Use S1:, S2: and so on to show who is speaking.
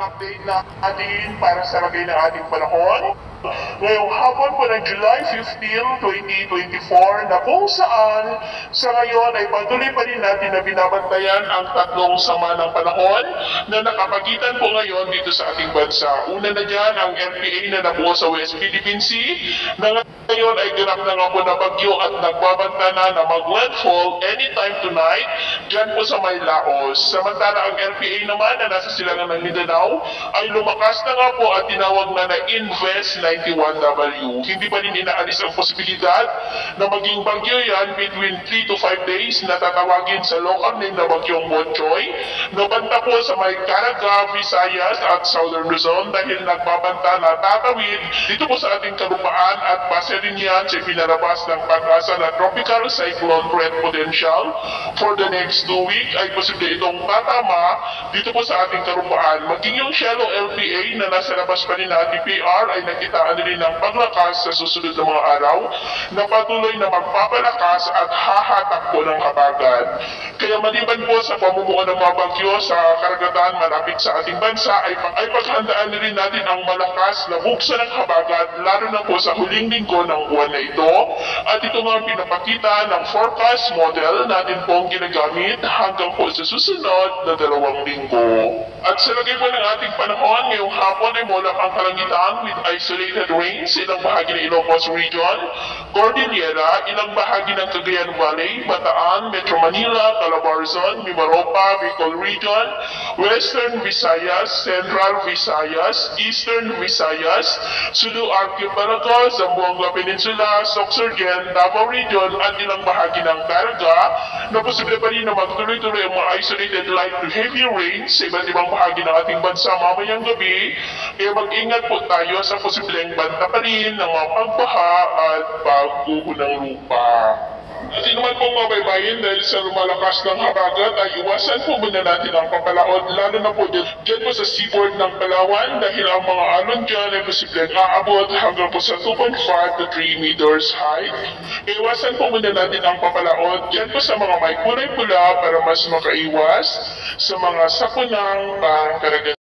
S1: update natin para sa lagay ng ating panahon. Ngayong hapon po ng July 15, 2024 na kung saan sa ngayon ay patuloy pa rin natin na binabantayan ang tatlong sama ng panahon na nakapagitan po ngayon dito sa ating bansa. Una na dyan ang LPA na nabuo sa West Philippine Sea na ngayon ay ganap na nga po na bagyo at nagbabanta na mag-landfall anytime tonight dyan po sa may Laos. Samantala ang LPA naman na nasa silangan ng Mindanao ay lumakas na nga po at tinawag na Invest 91W. Hindi pa rin inaalis ang posibilidad na maging bagyo yan between 3 to 5 days na tatawagin sa local name na bagyong Bonchoy. Nabanta po sa may Caraga, Visayas at Southern Luzon dahil nagbabanta na tatawid dito po sa ating kalupaan at base rin yan sa pinalabas ng pag-asa na tropical cyclone threat potential for the next 2 weeks ay posible itong tatama dito po sa ating kalupaan. Maging yung shallow LPA na nasa labas pa rin na DPR ay nakitaan rin ng paglakas sa susunod na mga araw na patuloy na magpapalakas at hahatak po ng habagat. Kaya maliban po sa pamumuo ng mga bagyo sa karagatan malapit sa ating bansa ay paghandaan rin natin ang malakas na buksan ng habagat lalo na po sa huling linggo ng buwan na ito. At ito nga pinapakita ng forecast model natin pong ginagamit hanggang po sa susunod na 2 linggo. At sa lagay po ng ating panahon, ngayong hapon ay mulak ang kalangitan with isolated rains sa ilang bahagi ng Ilocos Region, Cordillera, ilang bahagi ng Cagayan Valley, Bataan, Metro Manila, Calabarzon, Mimaropa, Bicol Region, Western Visayas, Central Visayas, Eastern Visayas, Sulu Archipelago, Zamboanga Peninsula, Sorsogon, Davao Region at ilang bahagi ng Caraga na posible pa rin na magtuloy-tuloy ang mga isolated light to heavy rains sa iba't ibang bahagi ng ating bansa mamayang gabi. Kaya mag-ingat po tayo sa posibleng banta pa rin ng mga pagbaha at pagguho ng lupa. At inuman pong mga baybayin dahil sa lumalakas ng habagat ay iwasan po muna natin ang papalaod lalo na po dyan po sa seaboard ng Palawan dahil ang mga alon dyan ay posibleng aabot hanggang po sa 2.5 to 3 meters height. Iwasan po muna natin ang papalaod dyan po sa mga may kulay pula para mas makaiwas sa mga sakunang pangkaragatan.